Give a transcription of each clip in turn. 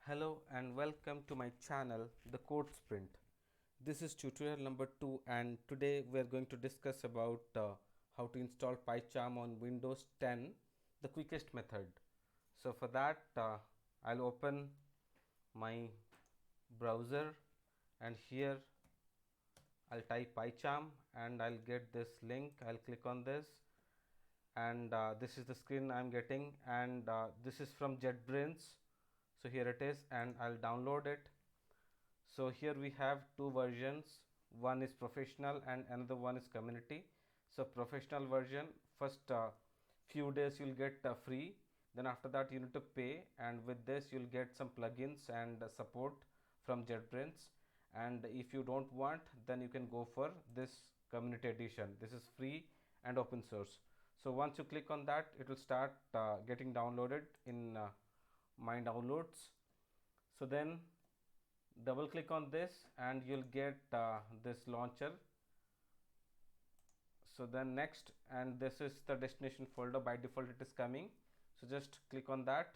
Hello and welcome to my channel The Code Sprint. This is tutorial number 2 and today we are going to discuss about how to install PyCharm on Windows 10, the quickest method. So for that I'll open my browser and here I'll type PyCharm and I'll get this link. I'll click on this and this is the screen I'm getting, and this is from JetBrains. So here it is and I'll download it. So here we have two versions, one is professional and another one is community. So professional version, first few days you'll get free, then after that you need to pay, and with this you'll get some plugins and support from JetBrains. And if you don't want, then you can go for this community edition. This is free and open source. So once you click on that, it will start getting downloaded in my downloads. So then double click on this and you'll get this launcher. So then next, and this is the destination folder, by default it is coming, so just click on that,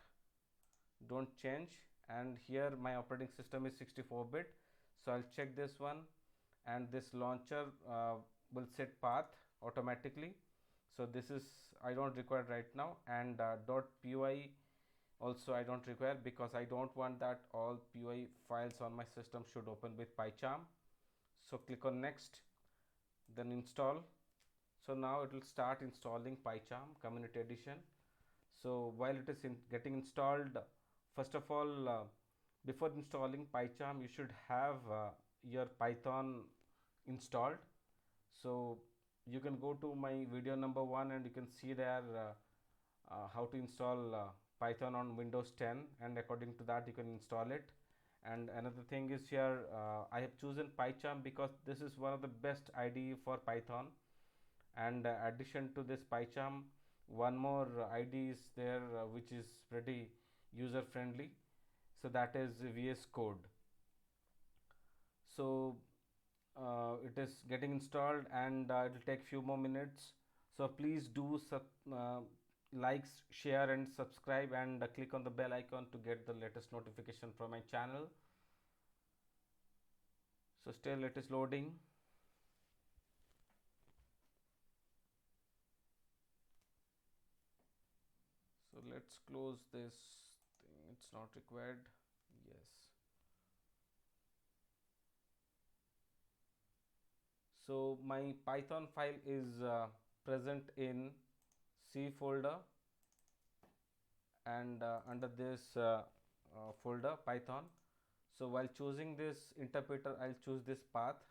don't change. And here my operating system is 64-bit, so I'll check this one, and this launcher will set path automatically. So this is I don't require right now, and .py also I don't require because I don't want that all PY files on my system should open with PyCharm. So click on next, then install. So now it will start installing PyCharm Community Edition. So while it is getting installed, first of all, before installing PyCharm, you should have your Python installed. So you can go to my video number 1 and you can see there how to install Python on Windows 10, and according to that you can install it. And another thing is here, I have chosen PyCharm because this is one of the best IDE for Python. And addition to this PyCharm, one more IDE is there which is pretty user friendly, so that is VS Code. So it is getting installed and it will take few more minutes. So please do like, share and subscribe, and click on the bell icon to get the latest notification from my channel. So still it is loading. So let's close this thing, it's not required. Yes. So my Python file is present in C folder, and under this folder Python. So while choosing this interpreter, I'll choose this path,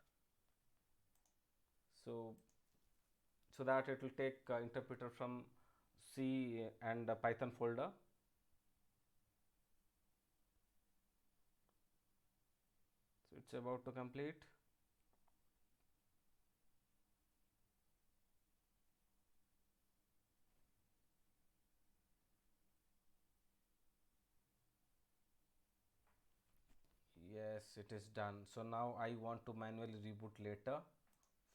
so that it will take interpreter from C and Python folder. So it's about to complete. Yes, it is done. So now I want to manually reboot later.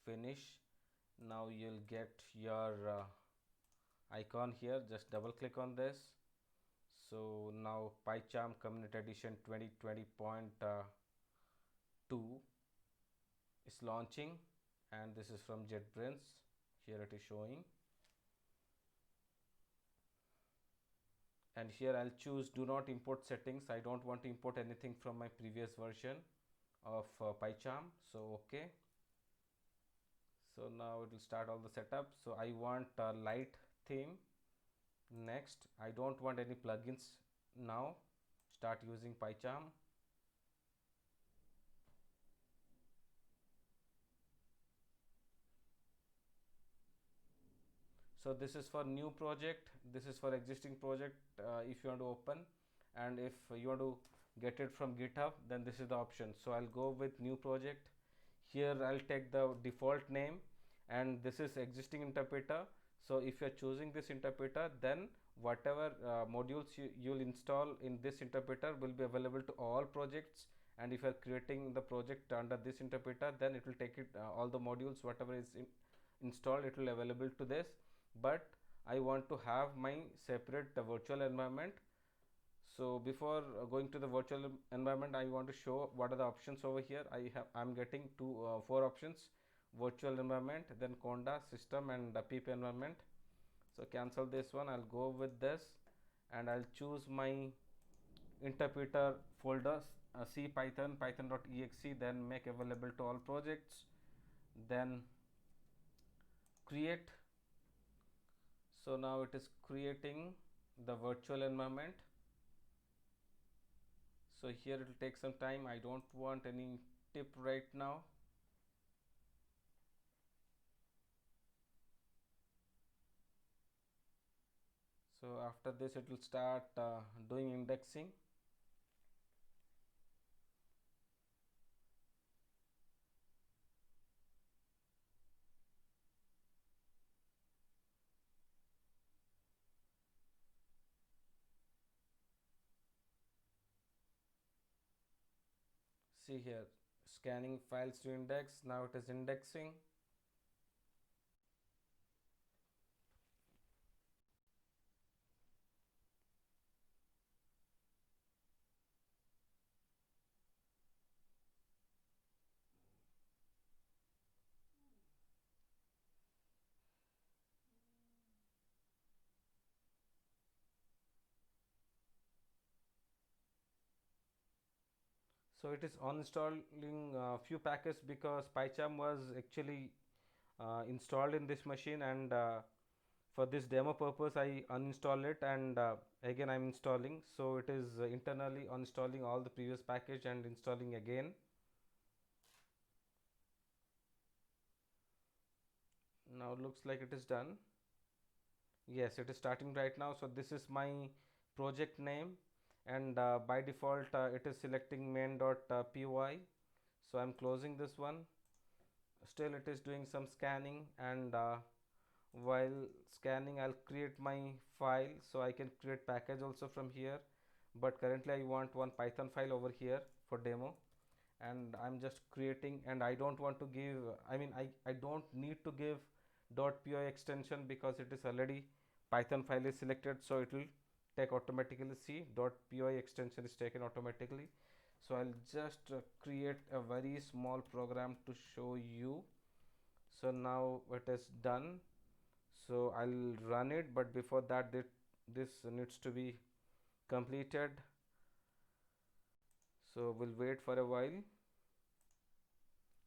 Finish. Now you'll get your icon here, just double click on this. So now PyCharm Community Edition 2020.2 is launching, and this is from JetBrains. Here it is showing, and here I'll choose do not import settings. I don't want to import anything from my previous version of PyCharm. So okay. So now it will start all the setup. So I want a light theme. Next, I don't want any plugins now. Start using PyCharm. So this is for new project, this is for existing project if you want to open, and if you want to get it from GitHub, then this is the option. So I'll go with new project. Here I'll take the default name, and this is existing interpreter. So if you are choosing this interpreter, then whatever modules you'll install in this interpreter will be available to all projects. And if you are creating the project under this interpreter, then it will take it all the modules whatever is installed, it will available to this. But I want to have my separate virtual environment, So before going to the virtual environment, I want to show what are the options over here. I'm getting four options: virtual environment, then Conda system, and PP environment. So cancel this one. I'll go with this, and I'll choose my interpreter folder, C Python python.exe, then make available to all projects, then create. So now it is creating the virtual environment. So here it will take some time. I don't want any tip right now. So after this it will start doing indexing. See here, scanning files to index. Now it is indexing. So it is uninstalling few packages because PyCharm was actually installed in this machine, and for this demo purpose I uninstall it, and again I'm installing. So it is internally uninstalling all the previous package and installing again. Now looks like it is done. Yes, it is starting right now. So this is my project name, and by default it is selecting main.py. So I'm closing this one. Still it is doing some scanning, and while scanning I'll create my file, so I can create package also from here, but currently I want one Python file over here for demo, and I'm just creating, and I don't want to give, I don't need to give .py extension because it is already Python file is selected, so it will take automatically. See, .py extension is taken automatically. So I'll just create a very small program to show you. So now it is done. So I'll run it, but before that this needs to be completed. So we'll wait for a while.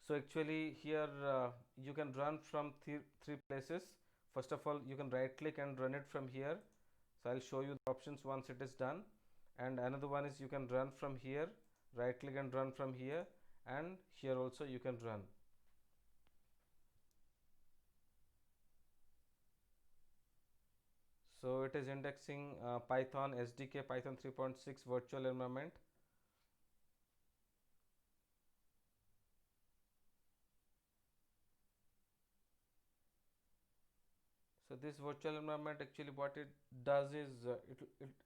So actually here you can run from three places. First of all, you can right click and run it from here. So I'll show you the options once it is done. And another one is you can run from here, right click and run from here, and here also you can run. So it is indexing Python SDK Python 3.6 virtual environment. So this virtual environment, actually what it does is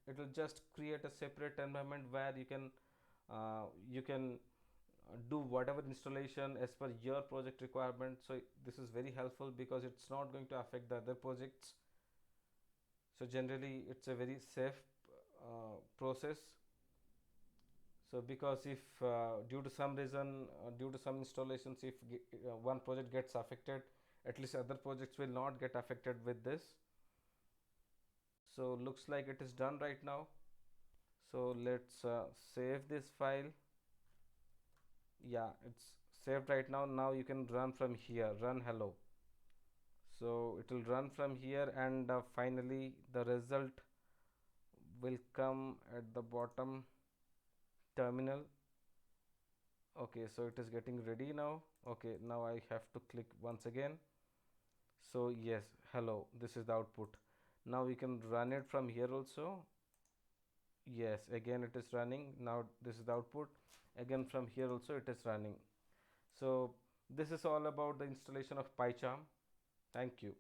it will just create a separate environment where you can do whatever installation as per your project requirement. So this is very helpful because it's not going to affect the other projects. So generally it's a very safe process. So because if due to some reason, due to some installations, if one project gets affected, at least other projects will not get affected with this. So looks like it is done right now. So let's save this file. Yeah, it's saved right now. Now you can run from here, run hello. So it will run from here, and finally the result will come at the bottom terminal. Okay, so it is getting ready now. Okay, now I have to click once again. So yes, hello, this is the output. Now we can run it from here also. Yes, again it is running. Now this is the output. Again from here also it is running. So this is all about the installation of PyCharm. Thank you.